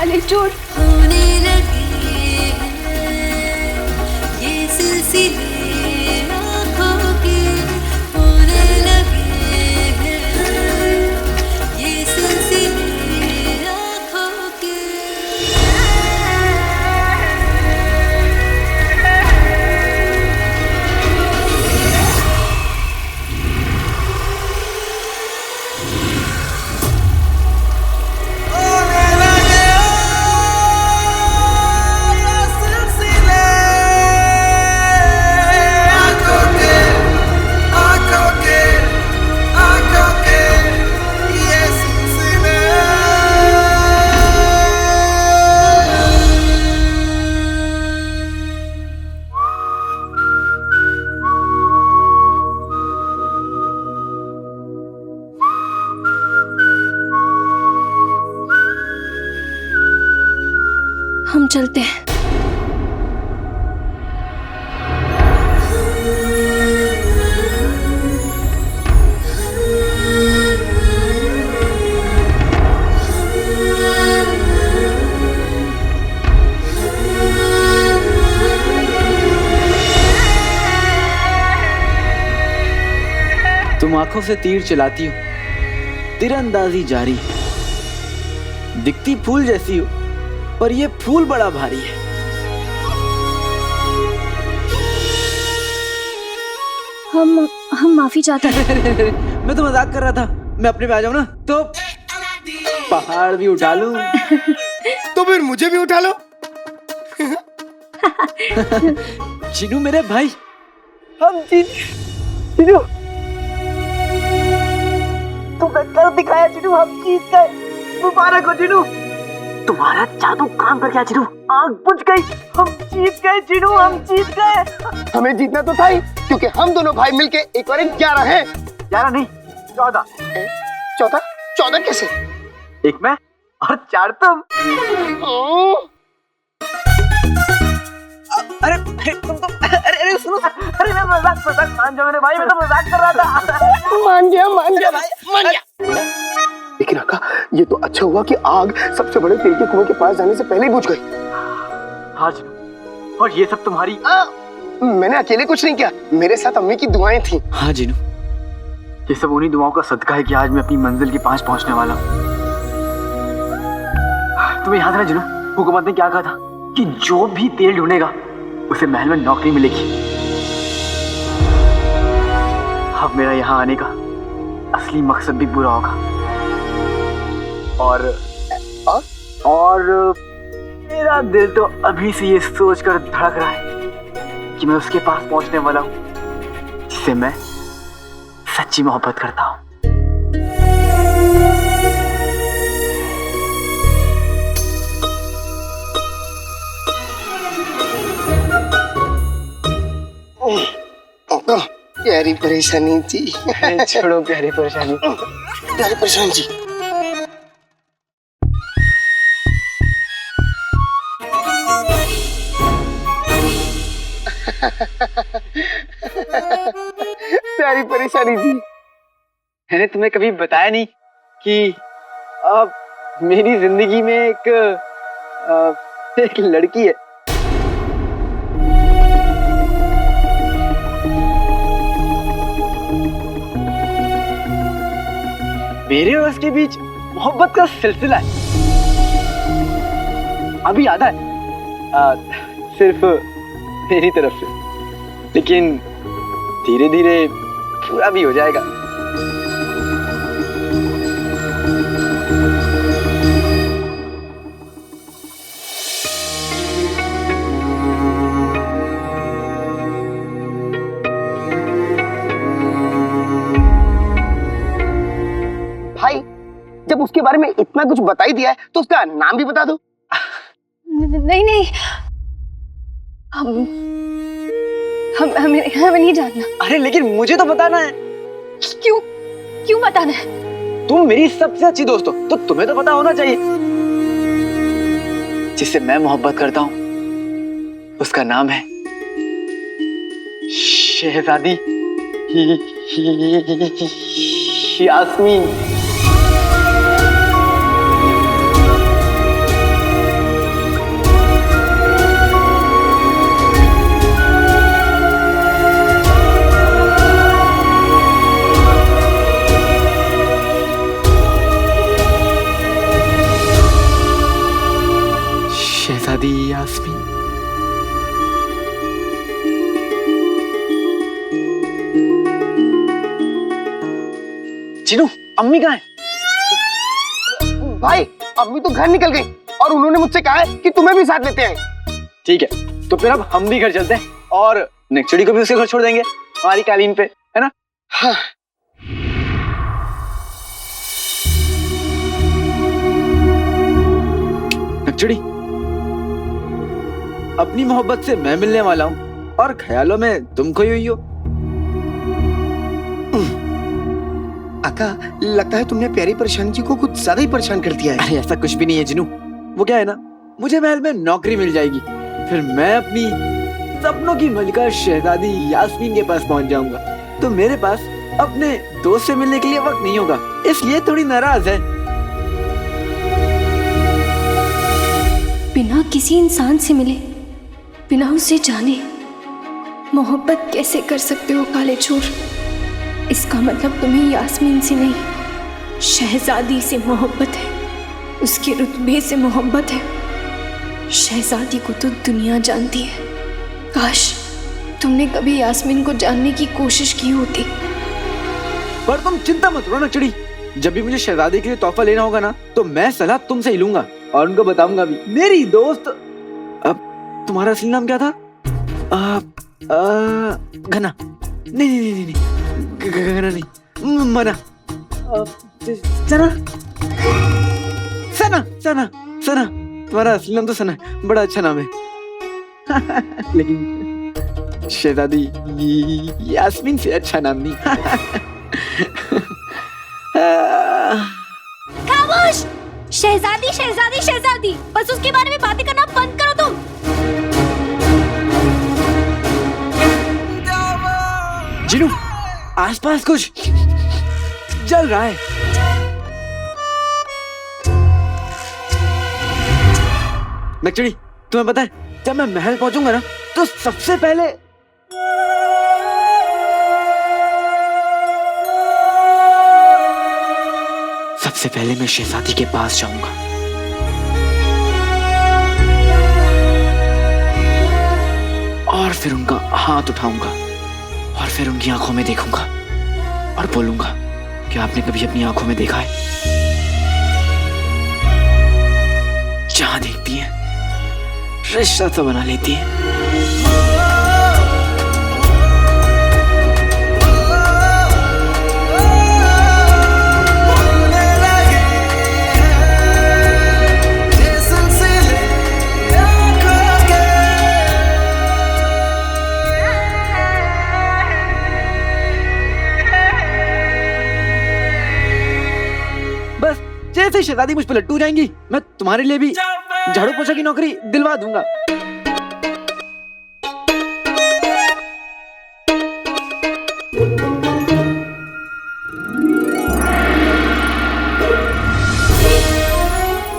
वाले चोर होने लगे ये सिलसिले आँखों के, होने लगे ये सिलसिले आँखों के। हम चलते हैं। तुम आंखों से तीर चलाती हो, तीरंदाजी जारी, दिखती फूल जैसी हो पर ये फूल बड़ा भारी है। हम माफी चाहते हैं। मैं तो मजाक कर रहा था। मैं अपने पे आ जाऊं ना तो पहाड़ भी उठा लूं। तो फिर मुझे भी उठा लो। चिनू मेरे भाई, हम जीत। चिनू तुमने कर दिखाया चिनू, हम जीत गए। मुबारक हो चिनू, तुम्हारा जादू काम कर गया चिनू, आग बुझ गई, हम जीत गए चिनू, हम जीत गए। हमें जीतना तो था ही, क्योंकि हम दोनों भाई मिलके एक और 11 हैं। 11 नहीं 14। 14 कैसे? एक मैं और 4 तुम। अरे अरे सुनो, अरे मैं मजाक मान जाओ मेरे भाई, मैं तो मजाक कर रहा था। मान गया भाई। लेकिन आका, ये तो अच्छा हुआ कि आग सबसे बड़े तेल के कुएं के पास जाने से पहले ही बुझ गई। हाँ जिनू, और ये सब तुम्हारी। मैंने अकेले कुछ नहीं किया, मेरे साथ अम्मी की दुआएं थी। हाँ जिनू, ये सब उन्हीं दुआओं का सदका है कि आज मैं अपनी मंजिल के पास पहुंचने वाला हूँ। तुम्हें याद है ना जिनू, हुकूमत ने क्या कहा था कि जो भी तेल ढूंढेगा उसे महल में नौकरी मिलेगी। अब मेरा यहाँ आने का असली मकसद भी पूरा होगा। और मेरा दिल तो अभी से ये सोचकर धड़क रहा है कि मैं उसके पास पहुंचने वाला हूं जिससे मैं सच्ची मोहब्बत करता हूं। प्यारी परेशानी थी। छोड़ो प्यारी परेशानी। प्यारी परेशानी जी। प्यारी परेशानी जी। मैंने तुम्हें कभी बताया नहीं कि अब मेरी जिंदगी में एक लड़की है। मेरे और उसके बीच मोहब्बत का सिलसिला है। अभी आधा है सिर्फ मेरी तरफ से, लेकिन धीरे धीरे पूरा भी हो जाएगा। भाई, जब उसके बारे में इतना कुछ बता ही दिया है तो उसका नाम भी बता दो। नहीं, हमें नहीं जानना। अरे लेकिन मुझे तो बताना है। क्यों बताना है? तुम मेरी सबसे अच्छी दोस्त हो तो तुम्हें तो पता होना चाहिए। जिससे मैं मोहब्बत करता हूं उसका नाम है शहजादी यास्मीन। शहजादी यास्मीन। चिनू, अम्मी कहाँ है? भाई अम्मी तो घर निकल गई और उन्होंने मुझसे कहा है कि तुम्हें भी साथ लेते आए। ठीक है, तो फिर अब हम भी घर चलते हैं और नेक्चुड़ी को भी उसके घर छोड़ देंगे हमारी कालीन पे, है ना? हाँ। नेक्चुड़ी, अपनी मोहब्बत से मैं मिलने वाला हूँ और ख्यालों में तुम खोई हुई हो। आका, लगता है तुमने प्यारी परेशान जी को कुछ ज्यादा ही परेशान कर दिया है। अरे ऐसा कुछ भी नहीं है जिनू, वो क्या है ना, मुझे महल में नौकरी मिल जाएगी, फिर मैं अपनी सपनों की मलिका शहजादी यास्मीन के पास पहुंच जाऊंगा, तो मेरे पास अपने दोस्त से मिलने के लिए वक्त नहीं होगा, इसलिए थोड़ी नाराज है। बिना किसी इंसान से मिले, बिना उसे जाने मोहब्बत कैसे कर सकते हो काले चोर? इसका मतलब तुम्हें यास्मीन से नहीं, शहजादी से मोहब्बत है, उसके रुतबे से मोहब्बत है। शहजादी को तो दुनिया जानती है। काश तुमने कभी यास्मीन को जानने की कोशिश की होती। पर तुम चिंता मत करो नेक्चुड़ी, जब भी मुझे शहजादी के लिए तोहफा लेना होगा ना, तो मैं सलाह तुमसे ही लूंगा और उनको बताऊंगा भी। मेरी दोस्त, अब तुम्हारा असली नाम क्या था? घना? नहीं, घना नहीं, मना, सना, सना, सना, सना। तुम्हारा असली नाम तो सना है, बड़ा अच्छा नाम है। लेकिन शहजादी यास्मीन से अच्छा नाम नहीं। खामोश! शहजादी शहजादी शहजादी, बस उसके बारे में बातें करना बंद करो तुम। जिनू, आसपास कुछ जल रहा है। नेक्चुड़ी, तुम्हें पता है, जब मैं महल पहुंचूंगा ना, तो सबसे पहले मैं शहजादी के पास जाऊंगा और फिर उनका हाथ उठाऊंगा और फिर उनकी आंखों में देखूंगा और बोलूंगा कि आपने कभी अपनी आंखों में देखा है? जहां देखती है रिश्ता तो बना लेती है। बस जैसे शहजादी मुझ पर लट्टू जाएंगी, मैं तुम्हारे लिए भी झाड़ू पोछा की नौकरी दिलवा दूंगा।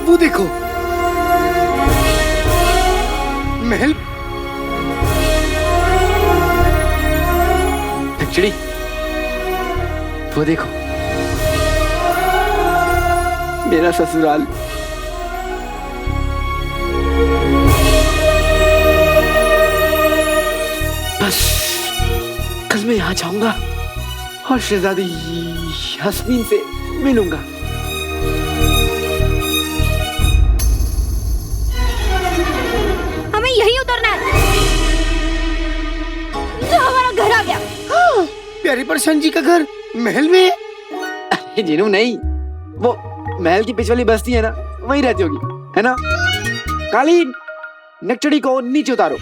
वो देखो, महल। एक्चुअली वो देखो, मेरा ससुराल। बस कल मैं यहाँ जाऊंगा और शहजादी यास्मीन से मिलूंगा। हमें यहीं उतरना है, तो हमारा घर आ गया। प्यारी परेशान जी का घर महल में है? अरे जिनू नहीं, वो महल की पिछवाली बस्ती है ना, वहीं रहती होगी, है ना? कालीन, नेक्चुड़ी को नीचे उतारो।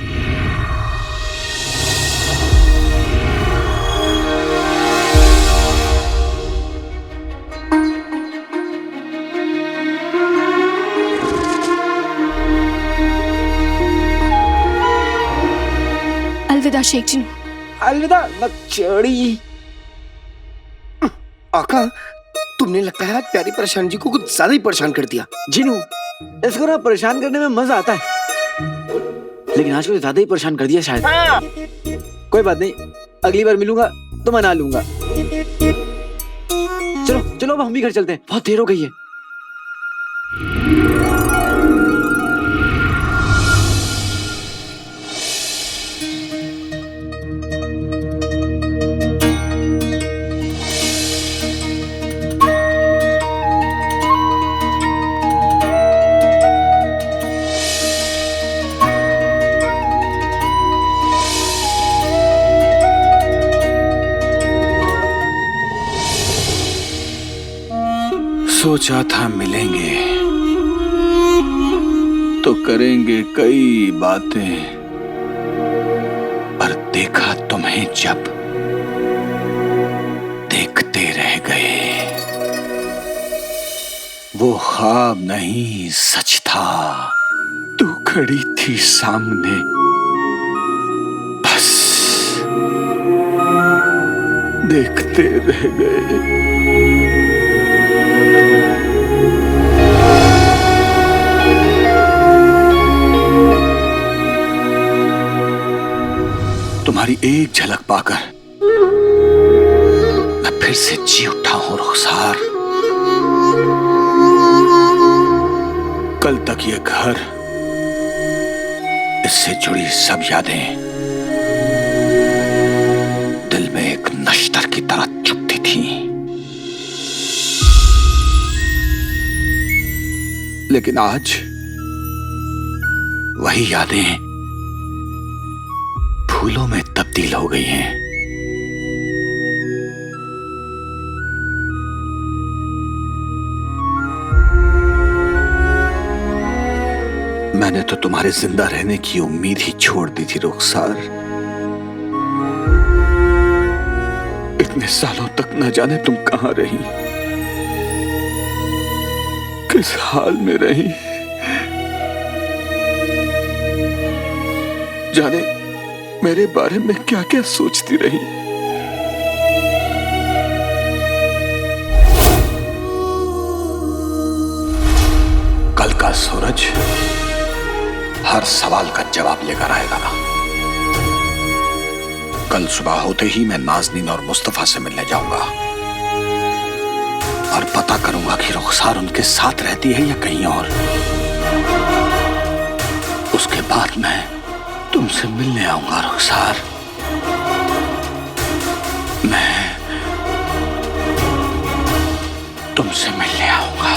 अलविदा शेख जिनू। अलविदा नेक्चुड़ी। आका, तुमने लगता है आज प्यारी परेशान जी को कुछ ज्यादा ही परेशान कर दिया। जिनू, इसको ना परेशान करने में मजा आता है, लेकिन आज को ज्यादा ही परेशान कर दिया शायद। कोई बात नहीं, अगली बार मिलूंगा तो मना लूंगा। चलो चलो, अब हम भी घर चलते हैं, बहुत देर हो गई है। सोचा था मिलेंगे तो करेंगे कई बातें, पर देखा तुम्हें जब देखते रह गए। वो ख्वाब नहीं सच था, तू खड़ी थी सामने, बस देखते रह गए। तुम्हारी एक झलक पाकर मैं फिर से जी उठा हूं रुखसार। कल तक ये घर, इससे जुड़ी सब यादें दिल में एक नश्तर की तरह चुभती थी, लेकिन आज वही यादें फूलों में तब्दील हो गई हैं। मैंने तो तुम्हारे जिंदा रहने की उम्मीद ही छोड़ दी थी रुखसार। इतने सालों तक न जाने तुम कहां रही, किस हाल में रही, जाने मेरे बारे में क्या क्या सोचती रही। कल का सूरज हर सवाल का जवाब लेकर आएगा। कल सुबह होते ही मैं नाज़नीन और मुस्तफा से मिलने जाऊंगा और पता करूंगा कि रुखसार उनके साथ रहती है या कहीं और। उसके बाद मैं तुमसे मिलने आऊंगा रुखसार। मैं तुमसे मिलने आऊंगा।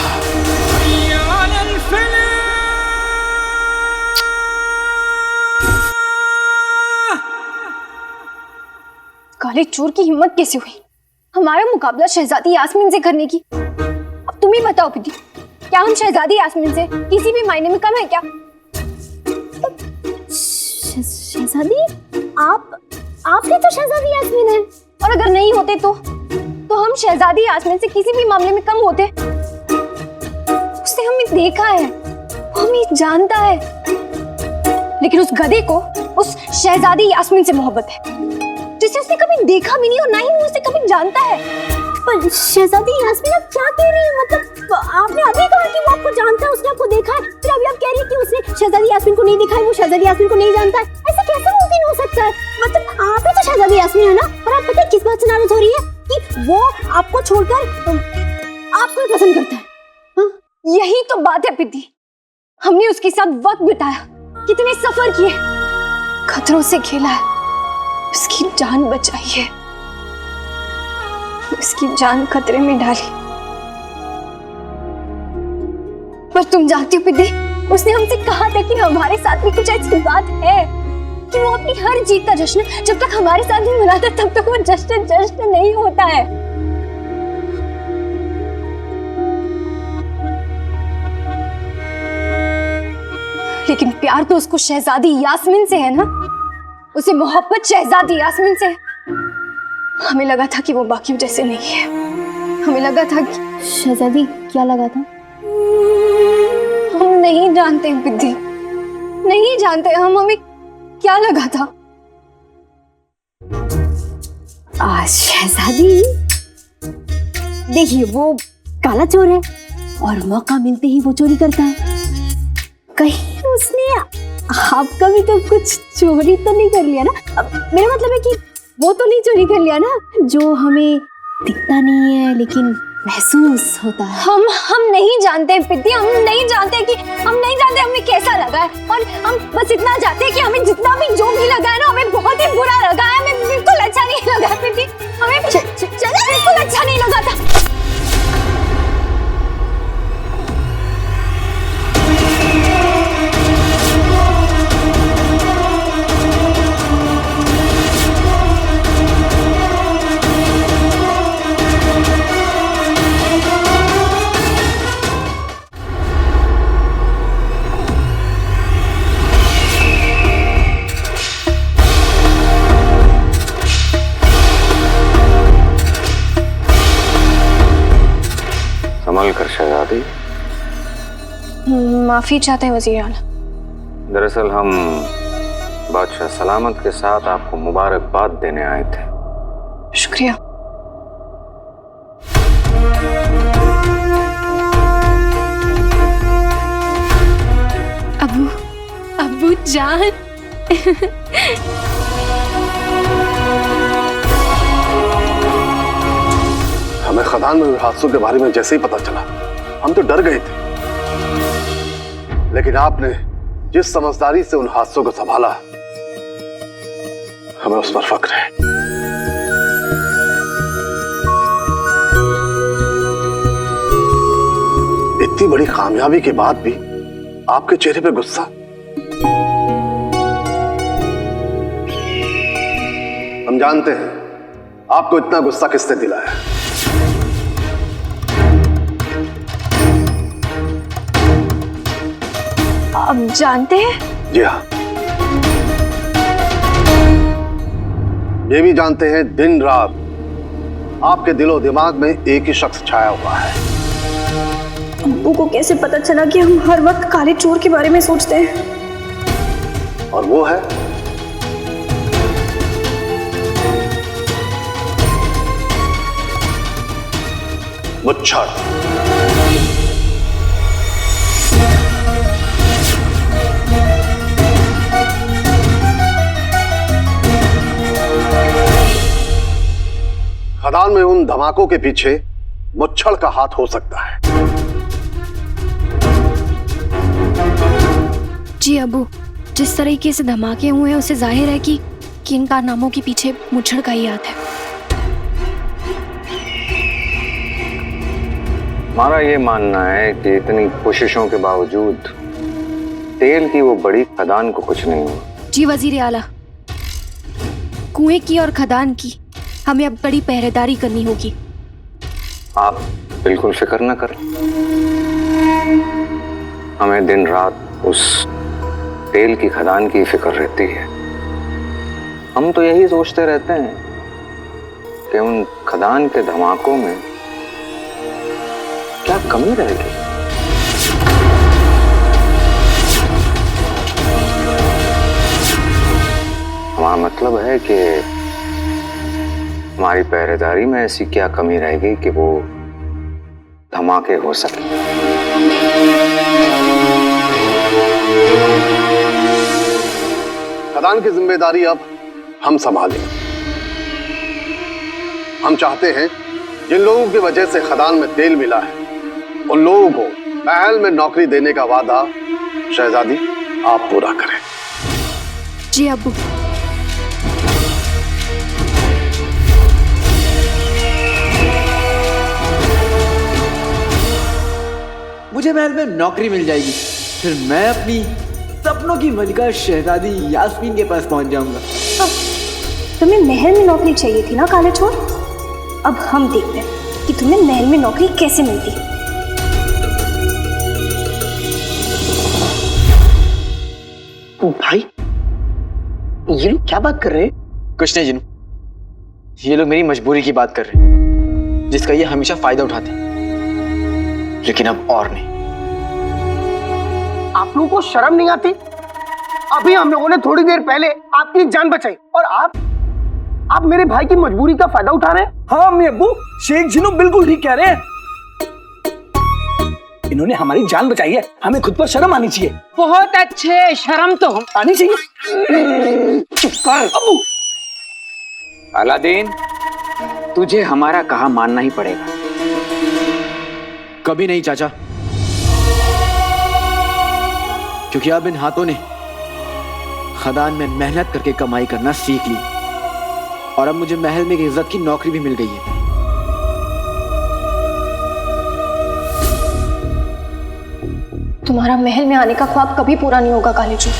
काले चोर की हिम्मत कैसे हुई हमारा मुकाबला शहजादी यास्मीन से करने की? अब तुम ही बताओ पिटी, क्या हम शहजादी यास्मीन से किसी भी मायने में कम है क्या? शहजादी आप ही तो शहजादी यास्मीन है, और अगर नहीं होते तो हम शहजादी यास्मीन से किसी भी मामले में कम होते। उसने हमें देखा है, वो हमें जानता है, लेकिन उस गधे को उस शहजादी यास्मीन से मोहब्बत है जिसे उसने कभी देखा भी नहीं और ना ही वो उसे कभी जानता है। पर शहजादी यास्मीन आप क्या कह रही हैं? मतलब आपने अभी कहा कि वो आपको जानता है, उसने आपको देखा है, फिर अभी आप कह रही हैं कि उसने शहजादी यास्मीन को नहीं देखा है, वो शहजादी यास्मीन को नहीं जानता है। ऐसा कैसे मुमकिन हो सकता है? मतलब आप ही तो शहजादी यास्मीन है ना? और आप पता है किस बात से नाराज हो रही है? कि वो आपको छोड़कर आपको पसंद करता है। हाँ? यही तो बात है पिटी, हमने उसके साथ वक्त बिताया, कितने सफर किए, खतरों से खेला है, उसकी जान बचाई है, उसकी जान खतरे में डाली। पर तुम जानती हो पिटी, उसने हमसे कहा था कि हमारे साथ भी कुछ ऐसी बात है कि वो अपनी हर जीत का जश्न जब तक हमारे साथ नहीं मनाता तब तक वो जश्न नहीं होता है। लेकिन प्यार तो उसको शहजादी यास्मीन से है ना, उसे मोहब्बत शहजादी यास्मीन से है। हमें लगा था कि वो बाकियों जैसे नहीं है, हमें लगा था कि शहजादी क्या लगा था? हम नहीं जानते पिद्दी, नहीं जानते हम, हमें क्या लगा था। शहजादी देखिए, वो काला चोर है और मौका मिलते ही वो चोरी करता है। कहीं उसने आपका भी तो कुछ चोरी तो नहीं कर लिया ना? मेरा मतलब है कि वो तो नहीं चोरी कर लिया ना, जो हमें दिखता नहीं है लेकिन महसूस होता है। हम नहीं जानते पिद्दी, हम नहीं जानते हमें कैसा लगा है, और हम बस इतना जानते हैं कि हमें जितना भी जो भी लगा है ना, हमें बहुत ही बुरा लगा है, हमें बिल्कुल अच्छा नहीं लगा है पिद्दी, हमें बिल्कुल अच्छा नहीं लगा था। माफी चाहते हैं वजीर आला। दरअसल हम बादशाह सलामत के साथ आपको मुबारकबाद देने आए थे। शुक्रिया। अबू, अबू जान। हमें खदान में हुए हादसों के बारे में जैसे ही पता चला हम तो डर गए थे, लेकिन आपने जिस समझदारी से उन हादसों को संभाला हमें उस पर फक्र है। इतनी बड़ी कामयाबी के बाद भी आपके चेहरे पे गुस्सा। हम जानते हैं आपको इतना गुस्सा किसने दिलाया। अब जानते हैं? जी हाँ, ये भी जानते हैं दिन रात आपके दिलो दिमाग में एक ही शख्स छाया हुआ है। अब्बू को कैसे पता चला कि हम हर वक्त काले चोर के बारे में सोचते हैं? और वो है मुच्छर। खदान में उन धमाकों के पीछे मुच्छर का हाथ हो सकता है। जी अबू, जिस तरीके से धमाके हुए हैं उससे जाहिर है कि इन कारनामों के पीछे मुच्छर का ही हाथ है। हमारा ये मानना है कि इतनी कोशिशों के बावजूद तेल की वो बड़ी खदान को कुछ नहीं हुआ। जी वजीर आला, कुएं की और खदान की हमें अब बड़ी पहरेदारी करनी होगी। आप बिल्कुल फिक्र न करें, हमें दिन रात उस तेल की खदान की फिक्र रहती है। हम तो यही सोचते रहते हैं कि उन खदान के धमाकों में क्या कमी रहेगी। हमारा मतलब है कि हमारी पहरेदारी में ऐसी क्या कमी रहेगी कि वो धमाके हो सके। खदान की जिम्मेदारी अब हम संभालें। हम चाहते हैं जिन लोगों की वजह से खदान में तेल मिला है उन लोगों को महल में नौकरी देने का वादा शहजादी आप पूरा करें। जी अब्बू। मुझे महल में नौकरी मिल जाएगी, फिर मैं अपनी सपनों की मलिका शहजादी यास्मीन के पास पहुंच जाऊंगा। तुम्हें महल में नौकरी चाहिए थी ना काले चोर? अब हम देखते हैं कि तुम्हें महल में नौकरी कैसे मिलती है। भाई, ये लोग क्या बात कर रहे हैं? कुछ नहीं जिनू, ये लोग मेरी मजबूरी की बात कर रहे हैं, जिसका ये हमेशा फायदा उठाते हैं, लेकिन अब और नहीं। आप लोगों को शर्म नहीं आती? अभी हम लोगों ने थोड़ी देर पहले आपकी जान बचाई और आप मेरे भाई की मजबूरी का फायदा उठा रहे हैं। हाँ अम्मी अब्बू, शेख जिनू बिल्कुल ठीक कह रहे हैं। इन्होंने हमारी जान बचाई है, हमें खुद पर शर्म आनी चाहिए। बहुत अच्छे, शर्म तो आनी चाहिए। चुप कर अब्बू। अलादीन, तुझे हमारा कहा मानना ही पड़ेगा। कभी नहीं चाचा, क्योंकि अब इन हाथों ने खदान में मेहनत करके कमाई करना सीख ली और अब मुझे महल में एक इज्जत की नौकरी भी मिल गई है। तुम्हारा महल में आने का ख्वाब कभी पूरा नहीं होगा काले चोर।